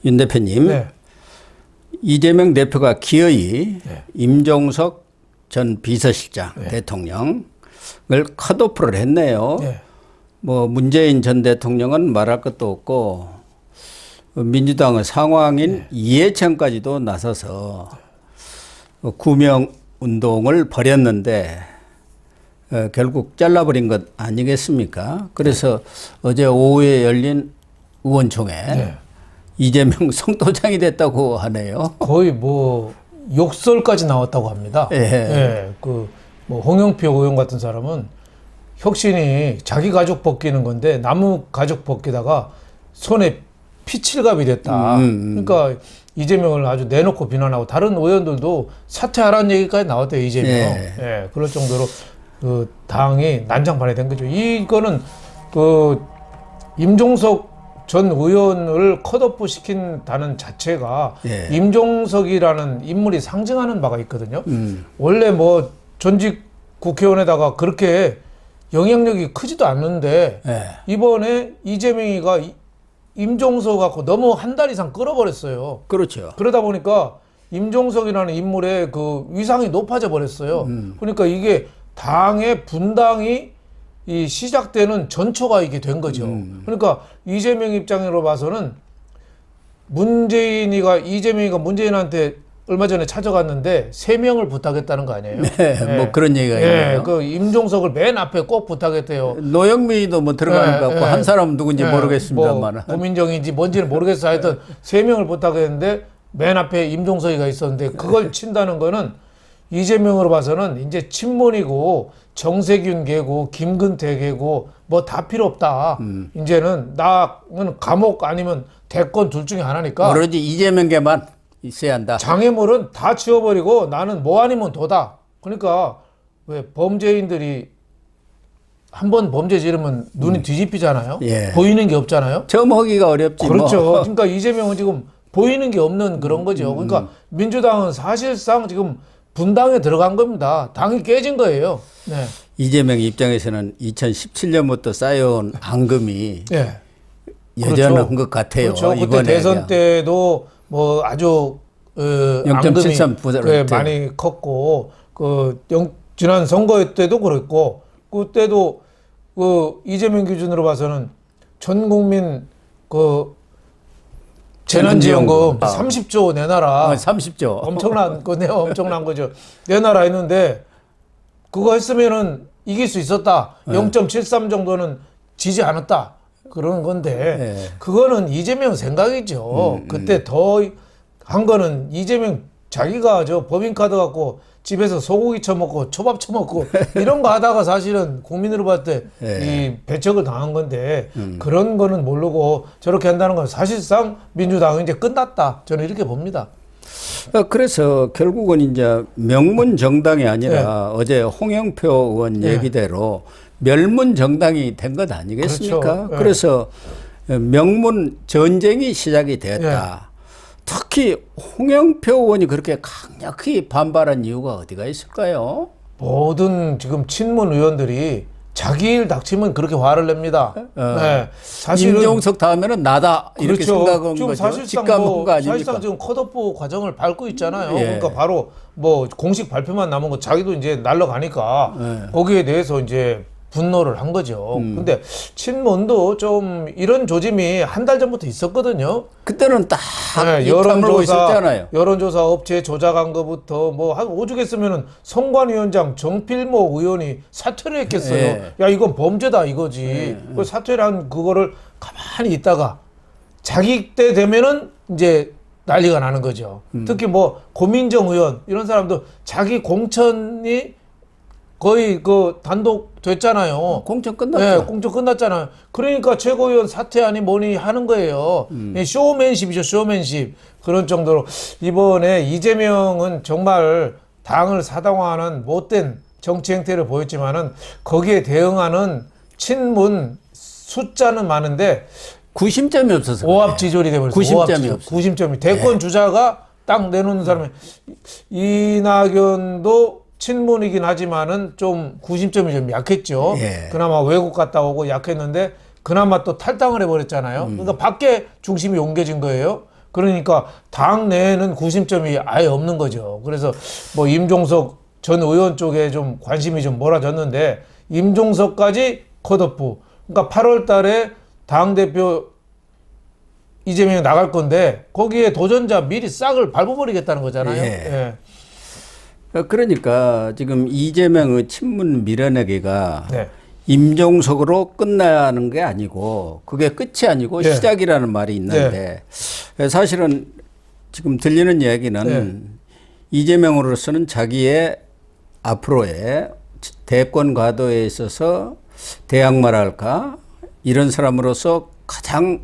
윤 대표님, 네. 이재명 대표가 기어이 네. 임종석 전 비서실장 대통령을 컷오프를 했네요. 네. 뭐 문재인 전 대통령은 말할 것도 없고 민주당의 상황인 이해찬까지도 나서서 구명 운동을 벌였는데 결국 잘라버린 것 아니겠습니까? 그래서 어제 오후에 열린 의원총회 이재명 성도장이 됐다고 하네요. 거의 뭐 욕설까지 나왔다고 합니다. 예. 그 뭐 홍영표 의원 같은 사람은 혁신이 자기 가족 벗기는 건데 나무 가족 벗기다가 손에 피칠갑이 됐다. 그러니까 이재명을 아주 내놓고 비난하고 다른 의원들도 사퇴하라는 얘기까지 나왔대요, 이재명. 예. 그럴 정도로 그 당이 난장판이 된 거죠. 이거는 그 임종석 전 의원을 컷오프 시킨다는 자체가 임종석이라는 인물이 상징하는 바가 있거든요. 원래 뭐 전직 국회의원에다가 그렇게 영향력이 크지도 않는데 이번에 이재명이가 임종석 갖고 너무 한 달 이상 끌어버렸어요. 그렇죠. 그러다 보니까 임종석이라는 인물의 그 위상이 높아져 버렸어요. 그러니까 이게 당의 분당이 이 시작되는 전초가 이게 된 거죠. 그러니까 이재명 입장으로 봐서는 이재명이가 문재인한테 얼마 전에 찾아갔는데 3명을 부탁했다는 거 아니에요? 뭐 그런 얘기가 있네요. 그 임종석을 맨 앞에 꼭 부탁했대요. 노영민도 뭐 들어가는 것 같고 한 사람은 누군지 모르겠습니다만. 뭐 고민정인지 뭔지는 모르겠어. 하여튼 3명을 부탁했는데 맨 앞에 임종석이가 있었는데 그걸 친다는 거는 이재명으로 봐서는 이제 친문이고 정세균 계고 김근태 계고 뭐 다 필요 없다. 이제는 나는 감옥 아니면 대권 둘 중에 하나니까 오로지 이재명계만 있어야 한다. 장애물은 다 치워버리고 나는 뭐 아니면 도다. 그러니까 왜 범죄인들이 한 번 범죄 지르면 눈이 뒤집히잖아요. 보이는 게 없잖아요. 점하기가 어렵지. 그렇죠. 뭐. 그러니까 이재명은 지금 보이는 게 없는 그런 거죠. 그러니까 민주당은 사실상 지금 분당에 들어간 겁니다. 당이 깨진 거예요. 네. 이재명 입장에서는 2017년부터 쌓여온 앙금이 여전한 그렇죠. 것 같아요. 그렇죠. 그때 이번에 대선 때도 뭐 아주 0.73% 많이 컸고 지난 선거 때도 그랬고 그때도 그 이재명 기준으로 봐서는 전 국민 그 재난지원금 30조 내놔라. 30조. 엄청난 거네요. 엄청난 거죠. 내놔라 했는데 그거 했으면은 이길 수 있었다. 0.73 정도는 지지 않았다. 그런 건데 그거는 이재명 생각이죠. 그때 더 한 거는 이재명 자기가 저 법인카드 갖고 집에서 소고기 처먹고 초밥 처먹고 이런 거 하다가 사실은 국민으로 봤을 때 이 배척을 당한 건데 그런 거는 모르고 저렇게 한다는 건 사실상 민주당은 이제 끝났다. 저는 이렇게 봅니다. 그래서 결국은 이제 명문 정당이 아니라 어제 홍영표 의원 얘기대로 멸문 정당이 된 것 아니겠습니까? 그렇죠. 그래서 명문 전쟁이 시작이 되었다. 특히 홍영표 의원이 그렇게 강력히 반발한 이유가 어디가 있을까요? 모든 지금 친문 의원들이 자기 일 닥치면 그렇게 화를 냅니다. 사실은 임종석 다음에는 나다 이렇게 그렇죠. 생각한 지금 거죠. 사실상 직감한 거 아닙니까? 사실상 지금 컷오프 과정을 밟고 있잖아요. 그러니까 바로 뭐 공식 발표만 남은 거 자기도 이제 날라가니까 거기에 대해서 이제 분노를 한 거죠. 근데 친문도 좀 이런 조짐이 한 달 전부터 있었거든요. 그때는 딱 입탐으로 있었잖아요. 여론조사 업체 조작한 거부터 뭐 한 오죽했으면은 선관위원장 정필모 의원이 사퇴를 했겠어요. 야 이건 범죄다 이거지. 그 사퇴를 한 그거를 가만히 있다가 자기 때 되면은 이제 난리가 나는 거죠. 특히 뭐 고민정 의원 이런 사람도 자기 공천이 거의 그 단독 됐잖아요. 공천 끝났죠. 공천 끝났잖아요. 그러니까 최고위원 사퇴하니 뭐니 하는 거예요. 쇼맨십이죠, 쇼맨십. 그런 정도로 이번에 이재명은 정말 당을 사당화하는 못된 정치 행태를 보였지만은 거기에 대응하는 친문 숫자는 많은데 구심점이 없어서 오합지졸이 돼버렸어요. 구심점이 없어. 구심점이 대권 주자가 딱 내놓는 사람이 이낙연도 친문이긴 하지만은 좀 구심점이 좀 약했죠. 그나마 외국 갔다 오고 약했는데 그나마 또 탈당을 해버렸잖아요. 그러니까 밖에 중심이 옮겨진 거예요. 그러니까 당 내에는 구심점이 아예 없는 거죠. 그래서 뭐 임종석 전 의원 쪽에 좀 관심이 좀 몰아졌는데 임종석까지 컷오프. 그러니까 8월 달에 당대표 이재명이 나갈 건데 거기에 도전자 미리 싹을 밟아버리겠다는 거잖아요. 예. 그러니까 지금 이재명의 친문 밀어내기가 네. 임종석으로 끝나야 하는 게 아니고 그게 끝이 아니고 네. 시작이라는 말이 있는데 사실은 지금 들리는 이야기는 이재명으로서는 자기의 앞으로의 대권 과도에 있어서 대항마랄까 이런 사람으로서 가장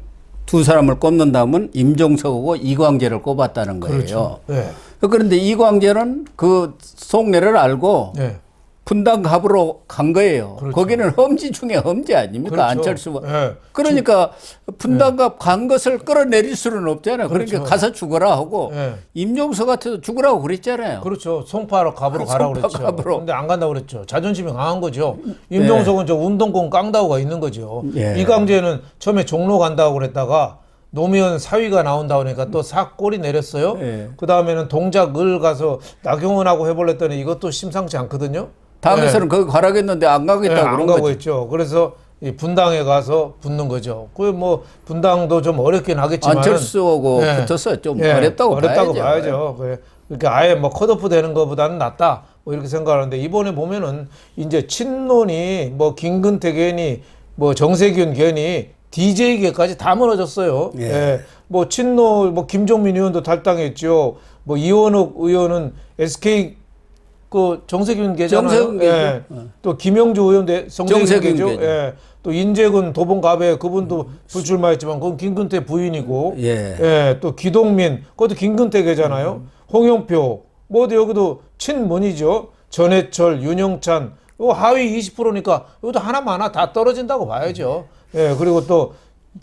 두 사람을 꼽는다면 임종석하고 이광재를 꼽았다는 거예요. 그렇죠. 네. 그런데 이광재는 그 속내를 알고 네. 분당 갑으로 간 거예요. 그렇죠. 거기는 험지 중에 험지 아닙니까? 그렇죠. 안철수가. 네. 그러니까 분당 갑간 것을 끌어내릴 수는 없잖아요. 그렇죠. 그러니까 가서 죽어라 하고 네. 임종석 같아도 죽으라고 그랬잖아요. 그렇죠. 송파로 갑으로 가라고 송파 그랬죠. 갑으로. 근데 안 간다고 그랬죠. 자존심이 강한 거죠. 임종석은 저 운동권 깡다구가 있는 거죠. 이광재는 처음에 종로 간다고 그랬다가 노무현 사위가 나온다고 하니까 또 싹 꼬리 내렸어요. 그 다음에는 동작을 가서 나경원하고 해볼랬더니 이것도 심상치 않거든요. 다음에서는 거기 가라겠는데 안 가겠다고 안 그런 가고 거죠. 있죠. 그래서 이 분당에 가서 붙는 거죠. 그 뭐 분당도 좀 어렵긴 하겠지만 안철수하고 붙어서 좀 어렵다고 봐야죠. 그러니까 아예 뭐 컷오프 되는 것보다는 낫다. 뭐 이렇게 생각하는데 이번에 보면은 이제 친논이 뭐 김근태 괜히 뭐 정세균 괜히 DJ계까지 다 멀어졌어요. 뭐 친노 뭐 김종민 의원도 탈당했죠. 뭐 이원욱 의원은 SK 그 정세균 계잖아요. 또 김영주 의원도 정세균 계죠. 또 인재근 도봉갑에 그분도 불출마했지만 그건 김근태 부인이고. 또 기동민 그것도 김근태 계잖아요. 홍영표 뭐 어디 여기도 친문이죠. 전해철, 윤영찬 요 하위 20%니까 이것도 하나마나 다 떨어진다고 봐야죠. 그리고 또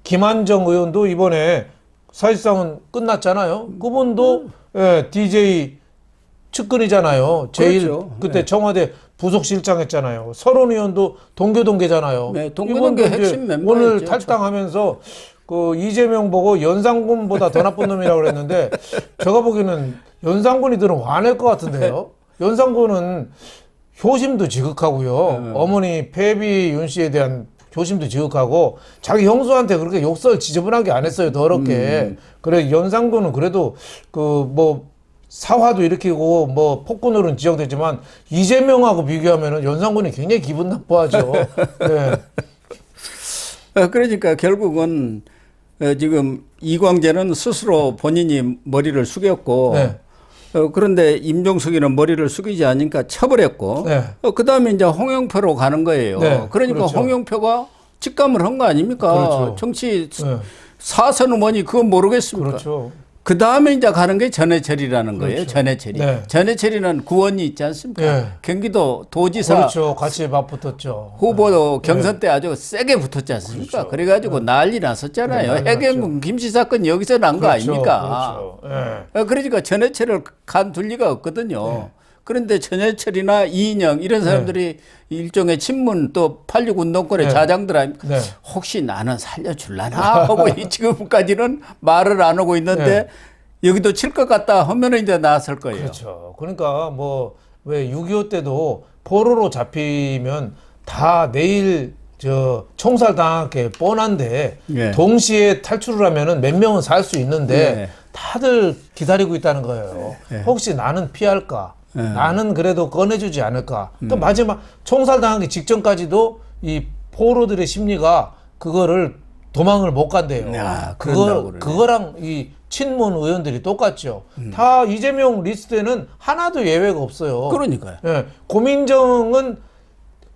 김한정 의원도 이번에 사실상은 끝났잖아요. 그분도 DJ 측근이잖아요. 제일 그렇죠. 그때 청와대 부속실장 했잖아요. 설원 의원도 동교동계잖아요. 동교동계 핵심 멤버였죠. 오늘 탈당하면서 그 이재명 보고 연상군보다 더 나쁜 놈이라고 그랬는데 제가 보기에는 연상군이들은 화낼 것 같은데요. 연상군은 효심도 지극하고요. 어머니 패비 윤 씨에 대한 효심도 지극하고 자기 형수한테 그렇게 욕설 지저분하게 안 했어요. 더럽게. 그래 연상군은 그래도 그 뭐 사화도 일으키고 뭐 폭군으로는 지적되지만 이재명하고 비교하면은 연상군이 굉장히 기분 나빠하죠. 그러니까 결국은 지금 이광재는 스스로 본인이 머리를 숙였고 그런데 임종석이는 머리를 숙이지 않으니까 처벌했고 그다음에 이제 홍영표로 가는 거예요. 그러니까 그렇죠. 홍영표가 직감을 한 거 아닙니까? 그렇죠. 정치 사선은 뭐니 그건 모르겠습니까? 그렇죠. 그 다음에 이제 가는 게 전해철이라는 거예요. 그렇죠. 전해철이. 전해철이는 구원이 있지 않습니까? 경기도 도지사 그렇죠. 같이 맞붙었죠. 후보 경선 때 아주 세게 붙었지 않습니까? 그렇죠. 그래가지고 난리 났었잖아요. 해경군 김씨 사건 여기서 난 거 아닙니까? 그렇죠. 그러니까 전해철을 간둘 리가 없거든요. 그런데 전해철이나 이인영 이런 사람들이 일종의 친문 또 86 운동권의 자장들 아닙니까? 혹시 나는 살려줄라나 하고 지금까지는 말을 안 하고 있는데 여기도 칠 것 같다 하면은 이제 나설 거예요. 그렇죠. 그러니까 뭐 왜 6.25 때도 포로로 잡히면 다 내일 저 총살 당하게 뻔한데 동시에 탈출을 하면은 몇 명은 살 수 있는데 다들 기다리고 있다는 거예요. 혹시 나는 피할까? 나는 그래도 꺼내주지 않을까. 또 마지막 총살 당하기 직전까지도 이 포로들의 심리가 그거를 도망을 못 간대요. 그거랑 이 친문 의원들이 똑같죠. 다 이재명 리스트에는 하나도 예외가 없어요. 그러니까요. 고민정은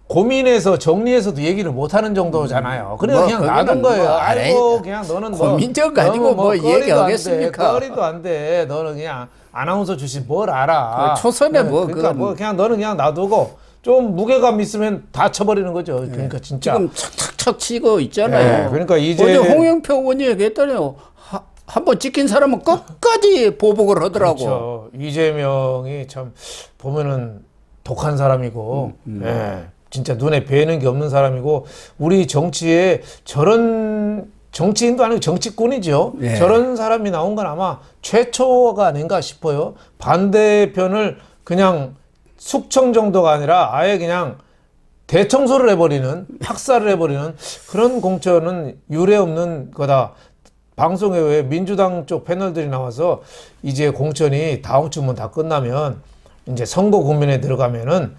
고민해서 정리해서도 얘기를 못하는 정도잖아요. 그러니까 그냥 놔둔 거예요. 아이고 그냥 너는 고민정 가지고 뭐 얘기하겠습니까? 거리도 안 돼. 너는 그냥 아나운서 출신 뭘 알아. 초선에 뭐 그러니까 뭐 그냥 너는 그냥 놔두고 좀 무게감 있으면 다 쳐버리는 거죠. 그러니까 진짜 지금 착착착 치고 있잖아요. 그러니까 이제 어제 홍영표 의원이 얘기했더니요. 한번 찍힌 사람은 끝까지 보복을 하더라고. 그렇죠. 이재명이 참 보면은 독한 사람이고, 진짜 눈에 뵈는 게 없는 사람이고, 우리 정치에 저런 정치인도 아니고 정치꾼이죠. 예. 저런 사람이 나온 건 아마 최초가 아닌가 싶어요. 반대편을 그냥 숙청 정도가 아니라 아예 그냥 대청소를 해버리는, 학살을 해버리는 그런 공천은 유례 없는 거다. 방송에 왜 민주당 쪽 패널들이 나와서 이제 공천이 다음 주면 다 끝나면 이제 선거 국면에 들어가면은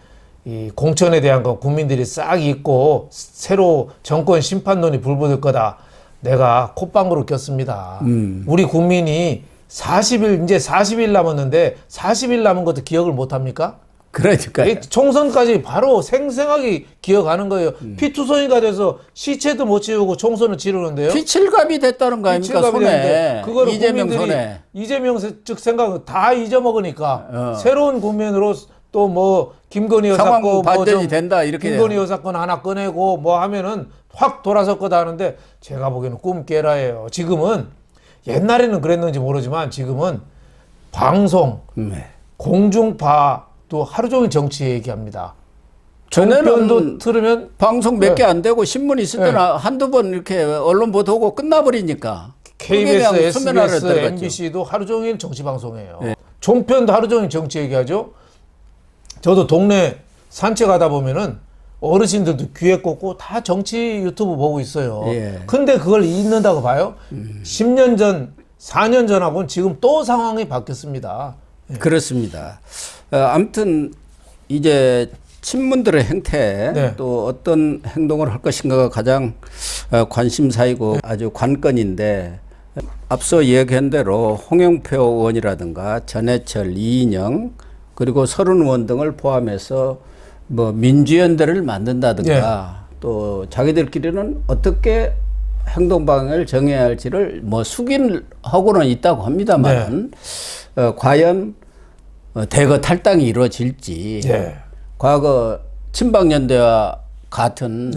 이 공천에 대한 건 국민들이 싹 잊고 새로 정권 심판론이 불붙을 거다. 내가 콧방구를 꼈습니다. 우리 국민이 40일, 이제 40일 남았는데 40일 남은 것도 기억을 못 합니까? 그러니까 이 총선까지 바로 생생하게 기억하는 거예요. 피투성이가 돼서 시체도 못 치우고 총선을 치르는데요. 피칠갑이 됐다는 거 아닙니까? 손에. 그거를 이재명 국민들이 손에. 이재명 측 생각은 다 잊어먹으니까 새로운 국면으로 또 뭐 김건희 여사 상황 거 반전이 된다 이렇게 김건희 여사 건 하나 꺼내고 뭐 하면은 확 돌아설 거다 하는데 제가 보기에는 꿈 깨라예요. 지금은 옛날에는 그랬는지 모르지만 지금은 방송, 공중파도 하루 종일 정치 얘기합니다. 전에는 종편도 틀으면 방송 몇 개 안 되고 신문 있을 때는 한두 번 이렇게 언론 보도하고 끝나버리니까 KBS, SBS, 들어갔죠. MBC도 하루 종일 정치 방송해요. 종편도 하루 종일 정치 얘기하죠. 저도 동네 산책하다 보면은 어르신들도 귀에 꽂고 다 정치 유튜브 보고 있어요. 예. 근데 그걸 잊는다고 봐요? 10년 전, 4년 전하고는 지금 또 상황이 바뀌었습니다. 그렇습니다. 아무튼 이제 친문들의 행태 또 어떤 행동을 할 것인가가 가장 관심사이고 아주 관건인데 앞서 이야기한 대로 홍영표 의원이라든가 전해철, 이인영 그리고 서른 의원 등을 포함해서 뭐 민주연대를 만든다든가 또 자기들끼리는 어떻게 행동 방향을 정해야 할지를 뭐 숙인하고는 있다고 합니다만 과연 대거 탈당이 이루어질지 과거 친박연대와 같은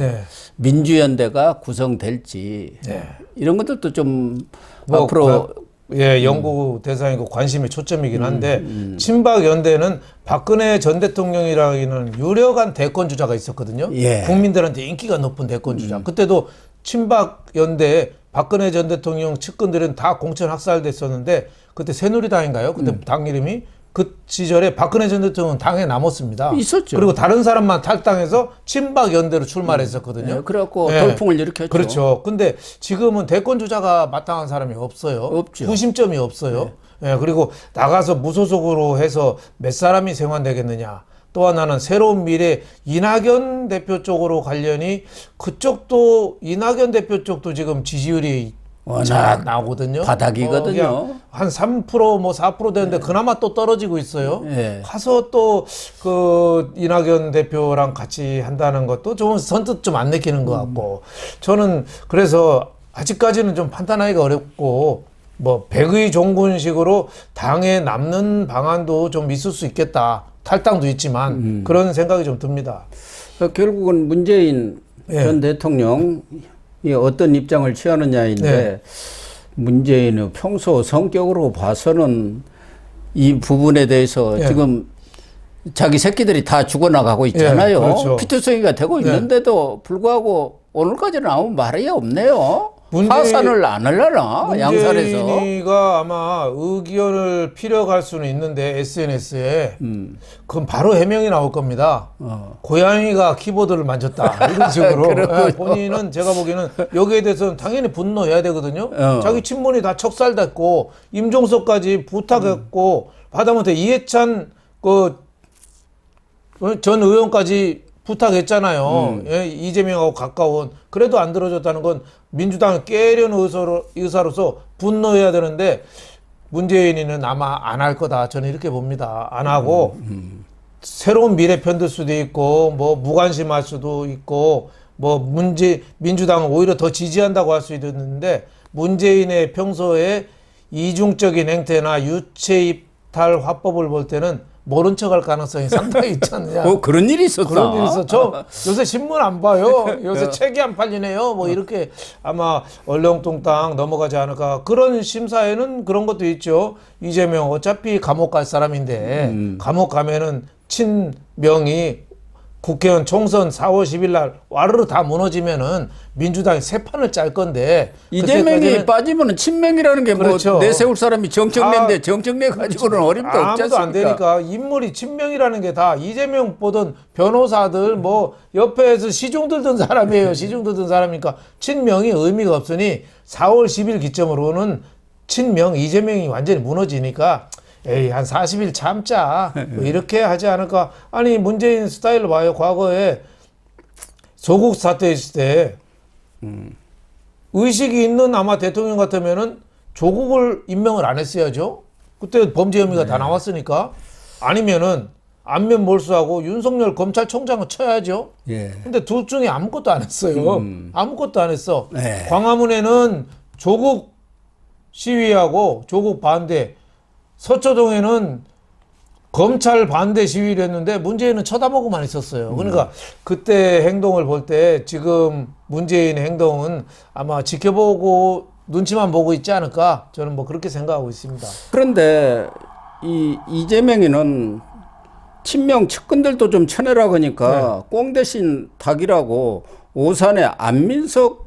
민주연대가 구성될지 이런 것들도 좀 뭐 앞으로 연구 대상이고 관심의 초점이긴 한데 친박 연대는 박근혜 전 대통령이라기는 유력한 대권 주자가 있었거든요. 국민들한테 인기가 높은 대권 주자. 그때도 친박 연대 박근혜 전 대통령 측근들은 다 공천 학살됐었는데 그때 새누리당인가요? 그때 당 이름이 그 시절에 박근혜 전 대통령은 당에 남았습니다. 있었죠. 그리고 다른 사람만 탈당해서 친박 연대로 출마를 했었거든요. 그래갖고 돌풍을 일으켰죠. 그렇죠. 근데 지금은 대권 주자가 마땅한 사람이 없어요. 없죠. 구심점이 없어요. 그리고 나가서 무소속으로 해서 몇 사람이 생환되겠느냐. 또 하나는 새로운 미래 이낙연 대표 쪽으로 관련이 그쪽도 이낙연 대표 쪽도 지금 지지율이 워낙 나오거든요. 바닥이거든요. 한 3%, 뭐 4% 되는데 그나마 또 떨어지고 있어요. 가서 또 그 이낙연 대표랑 같이 한다는 것도 좀 선뜻 좀 안 느끼는 것 같고 저는 그래서 아직까지는 좀 판단하기가 어렵고 뭐 백의 종군식으로 당에 남는 방안도 좀 있을 수 있겠다. 탈당도 있지만 그런 생각이 좀 듭니다. 결국은 문재인 전 대통령 이 어떤 입장을 취하느냐인데 문재인은 평소 성격으로 봐서는 이 부분에 대해서 지금 자기 새끼들이 다 죽어나가고 있잖아요. 그렇죠. 피투성이가 되고 있는데도 불구하고 오늘까지는 아무 말이 없네요. 하산을 안 하려나 양산에서. 문재인이가 아마 의견을 피력할 수는 있는데 SNS에 그건 바로 해명이 나올 겁니다. 고양이가 키보드를 만졌다 이런 식으로. 본인은 제가 보기에는 여기에 대해서는 당연히 분노해야 되거든요. 자기 친문이 다 척살됐고 임종석까지 부탁했고 하다못해 이해찬 그 전 의원까지 부탁했잖아요. 이재명하고 가까운. 그래도 안 들어줬다는 건 민주당을 깨려는 의사로서 분노해야 되는데 문재인이는 아마 안 할 거다. 저는 이렇게 봅니다. 안 하고 새로운 미래 편들 수도 있고 뭐 무관심할 수도 있고 뭐 민주당은 오히려 더 지지한다고 할 수도 있는데 문재인의 평소에 이중적인 행태나 유체 입탈 화법을 볼 때는 모른 척할 가능성이 상당히 있지 않느냐. 그런 일이 있었다. 그런 일이 있어. 저 요새 신문 안 봐요. 요새 책이 안 팔리네요. 뭐 이렇게 아마 얼렁뚱땅 넘어가지 않을까. 그런 심사에는 그런 것도 있죠. 이재명 어차피 감옥 갈 사람인데 감옥 가면은 친명이 국회의원 총선 4월 10일 날 와르르 다 무너지면은 민주당이 새 판을 짤 건데 이재명이 빠지면은 친명이라는 게 뭐 그렇죠. 내세울 사람이 정청래인데 정청래 가지고는 어림도 없지 아무도 않습니까? 안 되니까 인물이 친명이라는 게 다 이재명 보던 변호사들 뭐 옆에서 시중 들던 사람이에요. 시중 들던 사람이니까 친명이 의미가 없으니 4월 10일 기점으로는 친명 이재명이 완전히 무너지니까 에이 한 40일 참자 뭐 이렇게 하지 않을까. 아니 문재인 스타일로 봐요. 과거에 조국 사태 있을 때 의식이 있는 아마 대통령 같으면은 조국을 임명을 안 했어야죠. 그때 범죄 혐의가 다 나왔으니까. 아니면은 안면 몰수하고 윤석열 검찰총장을 쳐야죠. 예. 근데 둘 중에 아무것도 안 했어요. 아무것도 안 했어. 네. 광화문에는 조국 시위하고 조국 반대, 서초동에는 검찰 반대 시위를 했는데 문재인은 쳐다보고만 있었어요. 그러니까 그때 행동을 볼 때 지금 문재인의 행동은 아마 지켜보고 눈치만 보고 있지 않을까 저는 뭐 그렇게 생각하고 있습니다. 그런데 이 이재명이는 친명 측근들도 좀 쳐내라 그러니까 꽁 대신 닭이라고 오산에 안민석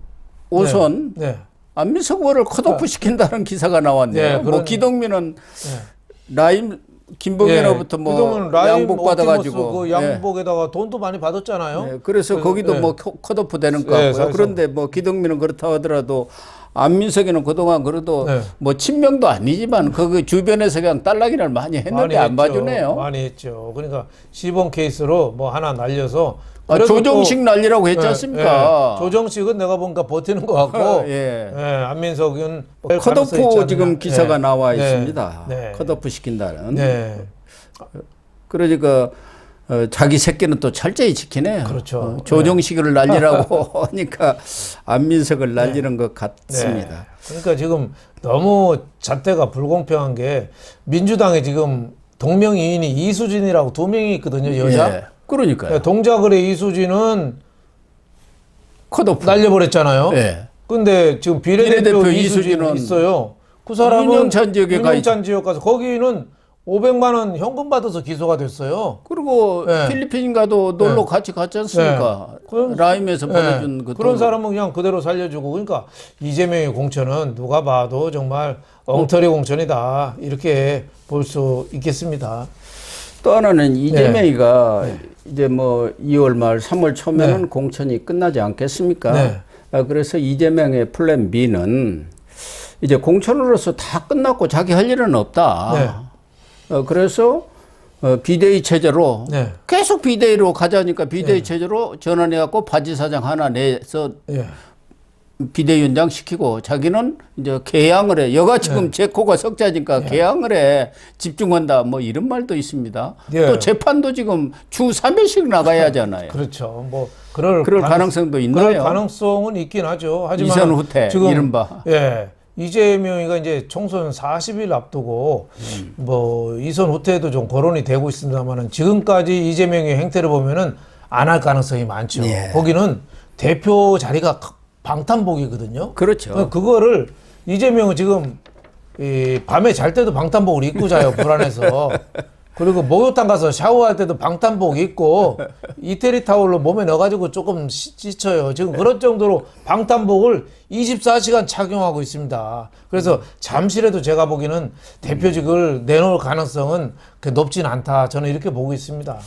오선 안민석 의원을 컷오프 시킨다는 기사가 나왔네요. 네, 뭐 기동민은 라임 김봉현으로부터 뭐 양복 받아가지고 그 양복에다가 돈도 많이 받았잖아요. 네, 그래서 거기도 뭐 컷오프 되는 거 같고요. 그런데 뭐 기동민은 그렇다 하더라도 안민석이는 그동안 그래도 뭐 친명도 아니지만 그 주변에서 그냥 딸락이를 많이 했는데 안 봐주네요. 많이 했죠. 그러니까 시범 케이스로 뭐 하나 날려서 조정식 난리라고 했지 않습니까? 조정식은 내가 보니까 버티는 것 같고 안민석은 컷오프 지금 기사가 나와 있습니다. 컷오프 시킨다는. 그러니까 자기 새끼는 또 철저히 지키네요. 그렇죠. 조정식을 날리라고 하니까 안민석을 날리는 것 같습니다. 그러니까 지금 너무 잣대가 불공평한 게 민주당에 지금 동명이인이 이수진이라고 두 명이 있거든요. 여자. 그러니까요. 동작을의 이수진은 컷오프 날려버렸잖아요. 근데 지금 비례대표 이수진은 있어요. 그 사람은 윤영찬 지역에 지역 가서 거기는 500만 원 현금 받아서 기소가 됐어요. 그리고 필리핀 가도 놀러 같이 갔지 않습니까? 라임에서 보내준 그 그런 사람은 그냥 그대로 살려주고. 그러니까 이재명의 공천은 누가 봐도 정말 엉터리 공천이다 이렇게 볼 수 있겠습니다. 또 하나는 이재명이가 이제 뭐 2월 말 3월 초면은 공천이 끝나지 않겠습니까? 그래서 이재명의 플랜 B는 이제 공천으로서 다 끝났고 자기 할 일은 없다. 그래서 비대위 체제로 계속 비대위로 가자니까 비대위 체제로 전환해갖고 바지사장 하나 내서 비대위원장 시키고 자기는 이제 개항을 해. 여가 지금 제코가 석자니까 개항을 해. 집중한다. 뭐 이런 말도 있습니다. 또 재판도 지금 주 3일씩 나가야 하잖아요. 그렇죠. 뭐 그럴 가능성도 있나요? 그럴 가능성은 있긴 하죠. 하지만 이선 후퇴 지금 이른바. 이재명이가 이제 총선 40일 앞두고 뭐 이선 후퇴도 좀 거론이 되고 있습니다만은 지금까지 이재명의 행태를 보면은 안 할 가능성이 많죠. 거기는 대표 자리가 방탄복이거든요. 그렇죠. 그거를 이재명은 지금 밤에 잘 때도 방탄복을 입고 자요. 불안해서. 그리고 목욕탕 가서 샤워할 때도 방탄복 입고 이태리 타올로 몸에 넣어가지고 조금 씻어요. 지금 그럴 정도로 방탄복을 24시간 착용하고 있습니다. 그래서 잠시라도 제가 보기에는 대표직을 내놓을 가능성은 높진 않다. 저는 이렇게 보고 있습니다.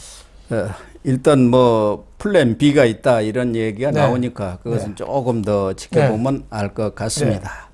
일단 뭐 플랜 B가 있다 이런 얘기가 나오니까 그것은 조금 더 지켜보면 알 것 같습니다.